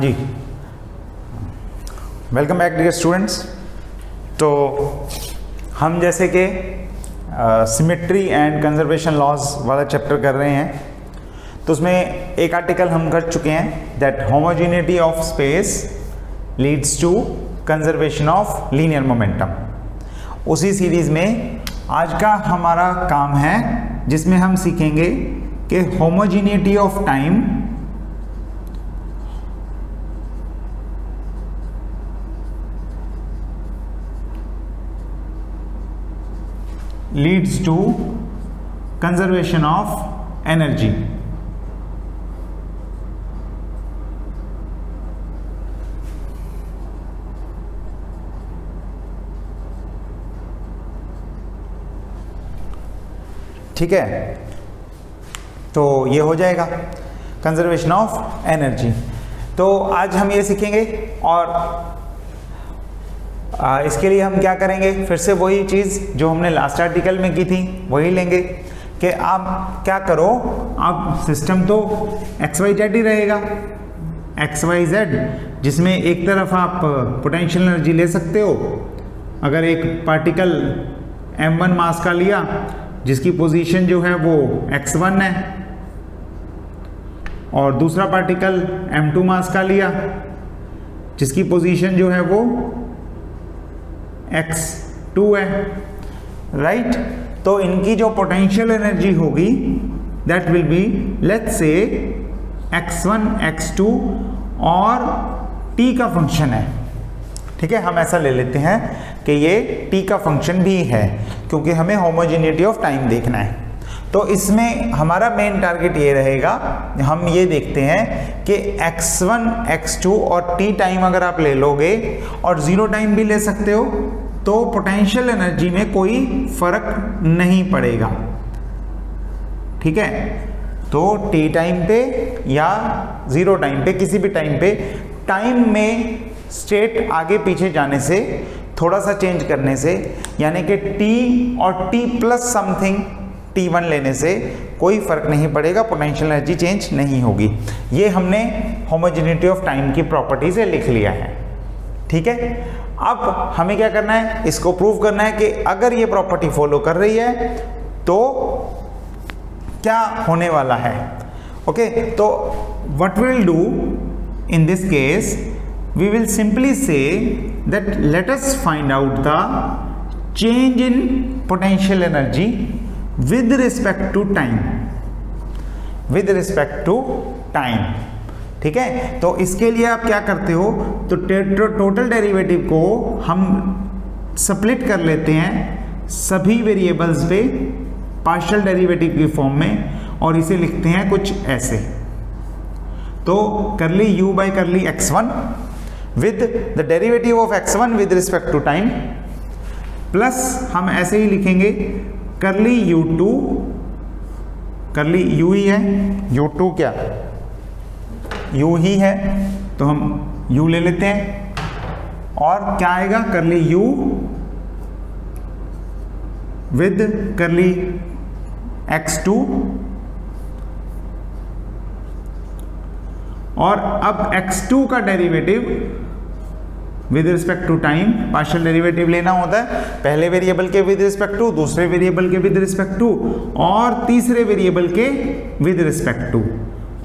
जी, welcome back dear students. तो हम जैसे कि सिमेट्री एंड कंजर्वेशन लॉज वाला चैप्टर कर रहे हैं, तो उसमें एक आर्टिकल हम कर चुके हैं that homogeneity of space leads to conservation of linear momentum. उसी सीरीज में आज का हमारा काम है जिसमें हम सीखेंगे कि homogeneity of time leads to conservation of energy। ठीक है, तो ये हो जाएगा कंजर्वेशन ऑफ एनर्जी। तो आज हम ये सीखेंगे और इसके लिए हम क्या करेंगे, फिर से वही चीज़ जो हमने लास्ट आर्टिकल में की थी वही लेंगे कि आप क्या करो, आप सिस्टम तो एक्स वाई जेड ही रहेगा, एक्स वाई जेड, जिसमें एक तरफ आप पोटेंशियल एनर्जी ले सकते हो। अगर एक पार्टिकल m1 मास का लिया जिसकी पोजीशन जो है वो x1 है, और दूसरा पार्टिकल m2 मास का लिया जिसकी पोजीशन जो है वो x2 है, राइट। तो इनकी जो पोटेंशियल एनर्जी होगी that will be let's say x1 x2 और t का फंक्शन है। ठीक है, हम ऐसा ले लेते हैं कि ये t का फंक्शन भी है क्योंकि हमें होमोजेनिटी ऑफ टाइम देखना है। तो इसमें हमारा मेन टारगेट ये रहेगा, हम ये देखते हैं कि x1 x2 और t टाइम अगर आप ले लोगे और 0 टाइम भी ले सकते हो तो पोटेंशियल एनर्जी में कोई फर्क नहीं पड़ेगा। ठीक है, तो t टाइम पे या 0 टाइम पे, किसी भी टाइम पे, टाइम में स्टेट आगे पीछे जाने से, थोड़ा सा चेंज करने से, यानी कि t और t प्लस समथिंग t1 लेने से कोई फर्क नहीं पड़ेगा, पोटेंशियल एनर्जी चेंज नहीं होगी। ये हमने होमोजेनिटी ऑफ टाइम की प्रॉपर्टी से लिख लिया है। ठीक है, अब हमें क्या करना है, इसको प्रूव करना है कि अगर ये प्रॉपर्टी फॉलो कर रही है तो क्या होने वाला है। ओके, तो what we will do in this case, we will simply say that let us find out the change in potential energy with respect to time, with respect to time। ठीक है, तो इसके लिए आप क्या करते हो, तो टोटल डेरिवेटिव को हम स्प्लिट कर लेते हैं सभी वेरिएबल्स पे पार्शियल डेरिवेटिव की फॉर्म में, और इसे लिखते हैं कुछ ऐसे। तो करली u by curly x1 with the derivative of x1 with respect to time, plus हम ऐसे ही लिखेंगे करली u2, करली u ही है, u2 क्या u ही है, तो हम u ले लेते हैं, और क्या आएगा करली u विद करली x2, और अब x2 का derivative with respect to time, partial derivative लेना होता है पहले वेरिएबल के विद रिस्पेक्ट टू, दूसरे वेरिएबल के विद रिस्पेक्ट टू, और तीसरे वेरिएबल के विद रिस्पेक्ट टू।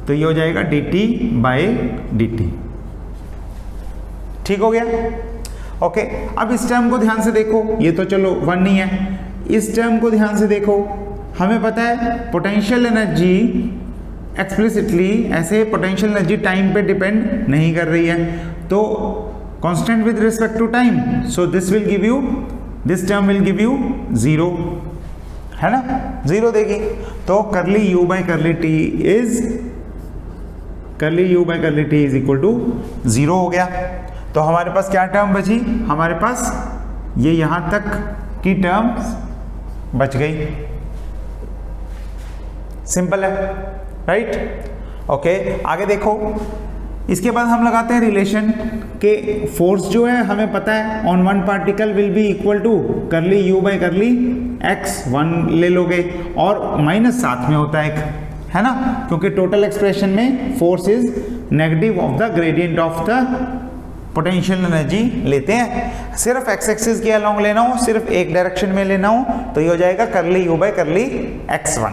तो ये हो जाएगा dt बाय dt। ठीक हो गया। ओके, अब इस टर्म को ध्यान से देखो, ये तो चलो 1 नहीं है, इस टर्म को ध्यान से देखो। हमें पता है पोटेंशियल एनर्जी एक्सप्लिसिटली ऐसे पोटेंशियल एनर्जी टाइम पे डिपेंड नहीं कर रही है, तो constant with respect to time, so this will give you, this term will give you 0, है ना, 0 देगी। तो करली u by करली t is, करली u by करली t is equal to 0 हो गया। तो हमारे पास क्या टर्म बची, हमारे पास ये यहां तक की टर्म बच गई। सिंपल है, राइट। ओके, आगे देखो, इसके बाद हम लगाते हैं रिलेशन के फोर्स जो है हमें पता है on one particle will be equal to curly u by curly x, 1 ले लोगे और माइनस साथ में होता है एक, है ना, क्योंकि टोटल एक्सप्रेशन में force is negative of the gradient of the potential energy लेते हैं। सिर्फ एक्स एक्सिस के अलोंग लेना हो, सिर्फ एक डायरेक्शन में लेना हो, तो ये हो जाएगा करली यू बाय करली x1।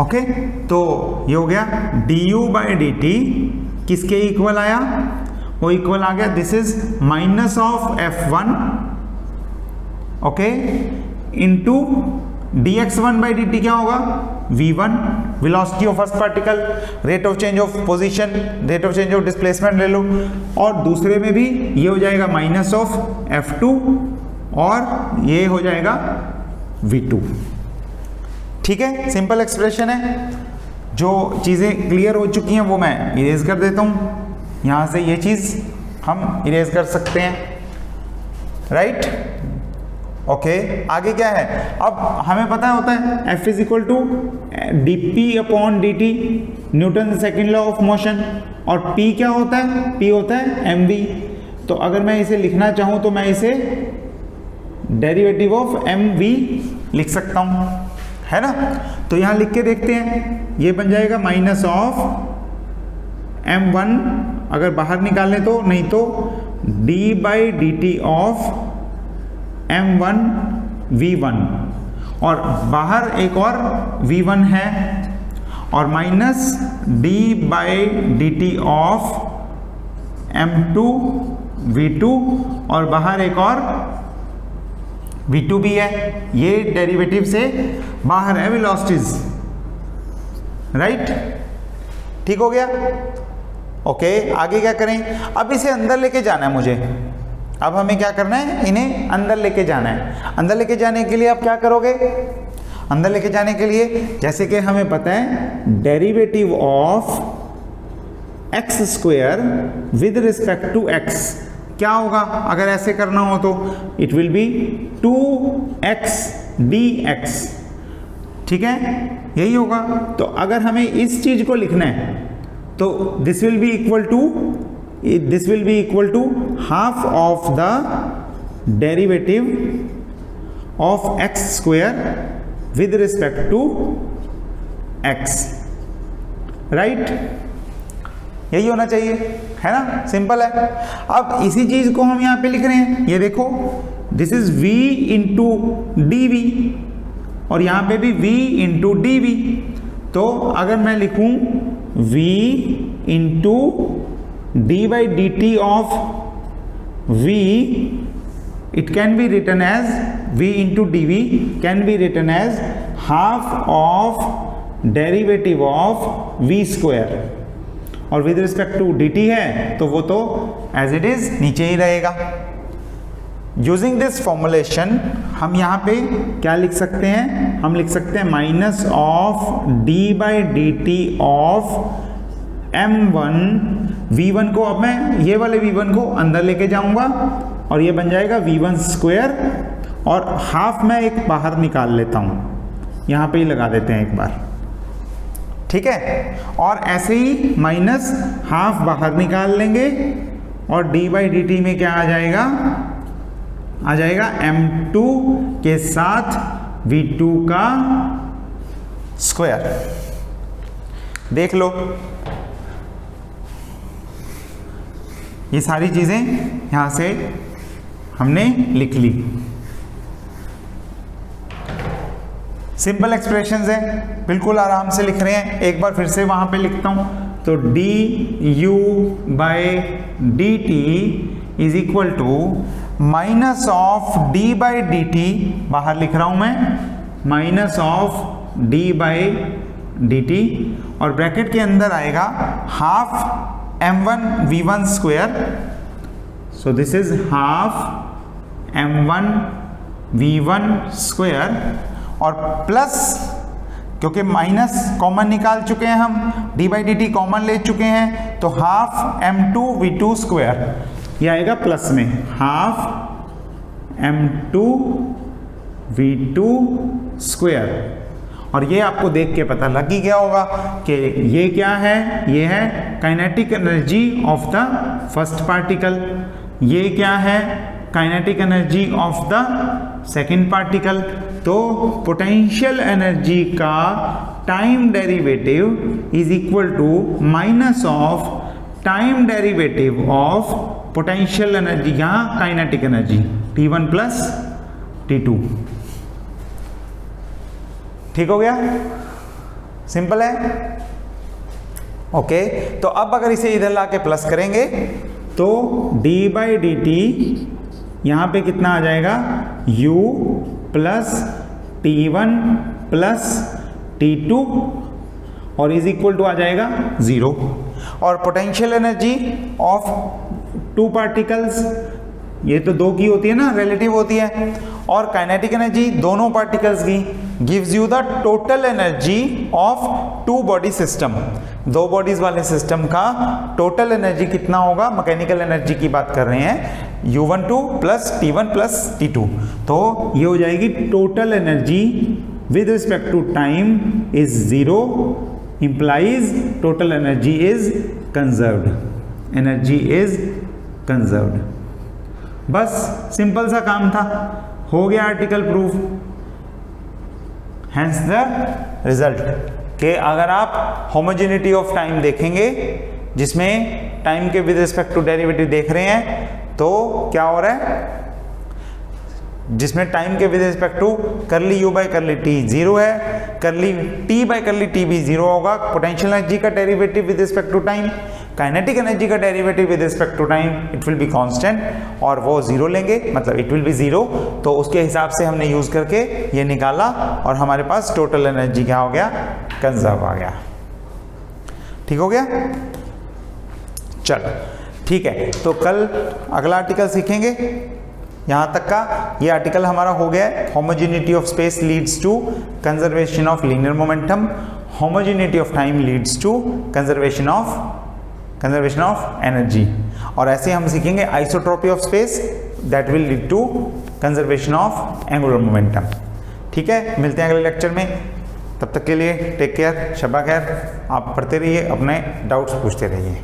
ओके, तो ये हो गया du बाई डी टी किसके इक्वल आया, वो इक्वल आ गया, this is minus of f1 okay into dx1 by d T क्या होगा v1, velocity of first particle, rate of change of position, rate of change of displacement ले लो, और दूसरे में भी ये हो जाएगा माइनस ऑफ f2 और ये हो जाएगा v2। ठीक है, सिंपल एक्सप्रेशन है। जो चीज़ें क्लियर हो चुकी हैं वो मैं इरेज कर देता हूँ, यहाँ से ये चीज़ हम इरेज कर सकते हैं, राइट। ओके, आगे क्या है, अब हमें पता होता है F is equal to d p upon d t, Newton second law of motion, और P क्या होता है, P होता है mv। तो अगर मैं इसे लिखना चाहूँ तो मैं इसे डेरिवेटिव ऑफ mv लिख सकता हूँ, है ना। तो यहाँ लिख के देखते हैं, ये बन जाएगा माइनस ऑफ m1, अगर बाहर निकालें तो, नहीं तो d by d T of m1 v1, और बाहर एक और v1 है, और minus d by d T of m2 v2, और बाहर एक और v2 भी है, ये डेरिवेटिव से बाहर है वेलोसिटीज, राइट। ठीक हो गया। ओके, आगे क्या करें, अब इसे अंदर लेके जाना है मुझे। अब हमें क्या करना है, इन्हें अंदर लेके जाना है। अंदर लेके जाने के लिए आप क्या करोगे, अंदर लेके जाने के लिए जैसे कि हमें पता है derivative of x square with respect to x क्या होगा, अगर ऐसे करना हो तो it will B 2x dx, ठीक है, यही होगा। तो अगर हमें इस चीज को लिखना है तो this will be equal to half of the derivative of x square with respect to x, right. यही होना चाहिए, है ना, सिंपल है। अब इसी चीज को हम यहां पे लिख रहे हैं, ये देखो this is v into d v, और यहां पे भी v इंटू डी वी। तो अगर मैं लिखूं v into D by d T of v, it can be written as v into dv can be written as half of derivative of v square, और with respect to dt है तो वो तो as it is नीचे ही रहेगा। Using this formulation हम यहाँ पे क्या लिख सकते हैं, हम लिख सकते हैं minus of d by d T of m1 v1 को, अब मैं ये वाले v1 को अंदर लेके जाऊंगा और ये बन जाएगा v1 स्क्वायर, और हाफ मैं एक बाहर निकाल लेता हूं, यहां पे ही लगा देते हैं एक बार, ठीक है। और ऐसे ही माइनस हाफ बाहर निकाल लेंगे, और d बाई डी टी में क्या आ जाएगा m2 के साथ v2 का स्क्वायर। देख लो ये सारी चीजें यहां से हमने लिख ली, सिंपल एक्सप्रेशंस है, बिल्कुल आराम से लिख रहे हैं। एक बार फिर से वहां पे लिखता हूं, तो d u by d t is equal to minus of d by d t, बाहर लिख रहा हूं मैं, minus of d by d t, और ब्रैकेट के अंदर आएगा half m1 v1 square, so this is half m1 v1 square, और प्लस क्योंकि माइनस कॉमन निकाल चुके हैं हम, d by d t common ले चुके हैं, तो हाफ m2 v2 स्क्वायर, ये आएगा प्लस में, हाफ m2 v2 स्क्वायर। और ये आपको देख के पता लग ही गया होगा कि ये क्या है, ये है kinetic energy of the first particle, ये क्या है kinetic energy of the second particle. तो पोटेंशियल एनर्जी का time derivative is equal to minus of time derivative of potential energy, यहां kinetic energy T1 plus T2। ठीक हो गया, simple है। ओके, तो अब अगर इसे इधर लाके प्लस करेंगे तो d बाई डी टी यहां पे कितना आ जाएगा, u plus T1 plus T2 और इज इक्वल टू आ जाएगा 0। और potential energy of two particles, ये तो दो की होती है ना, रिलेटिव होती है, और काइनेटिक एनर्जी दोनों पार्टिकल्स की, gives you the total energy of two body system. दो बॉडीज वाले सिस्टम का टोटल एनर्जी कितना होगा, मैकेनिकल एनर्जी की बात कर रहे हैं, U12 plus T1 plus T2। तो ये हो जाएगी total energy with respect to time is 0, implies total energy is conserved, energy is conserved। बस सिंपल सा काम था, हो गया article proof. Hence the result कि अगर आप होमोजेनिटी ऑफ टाइम देखेंगे जिसमें टाइम के विद रिस्पेक्ट टू डेरिवेटिव देख रहे हैं, तो क्या हो रहा है, जिसमें टाइम के with respect to curly u by करली t 0 है, करली t बाई करली t भी 0 होगा। पोटेंशियल एनर्जी का derivative with respect to time, kinetic energy का derivative with respect to time, it will be constant और वो 0 लेंगे, मतलब इट विल बी 0। तो उसके हिसाब से हमने यूज करके ये निकाला और हमारे पास टोटल एनर्जी क्या हो गया, कंजर्व आ गया। ठीक हो गया, चलो ठीक है। तो कल अगला आर्टिकल सीखेंगे। यहाँ तक का ये आर्टिकल हमारा हो गया है, homogeneity of space leads to conservation of linear momentum, homogeneity of time leads to conservation of energy. और ऐसे हम सीखेंगे isotropy of space, that will lead to conservation of angular momentum. ठीक है, मिलते हैं अगले लेक्चर में, तब तक के लिए टेक केयर, शबा खैर। आप पढ़ते रहिए, अपने डाउट्स पूछते रहिए।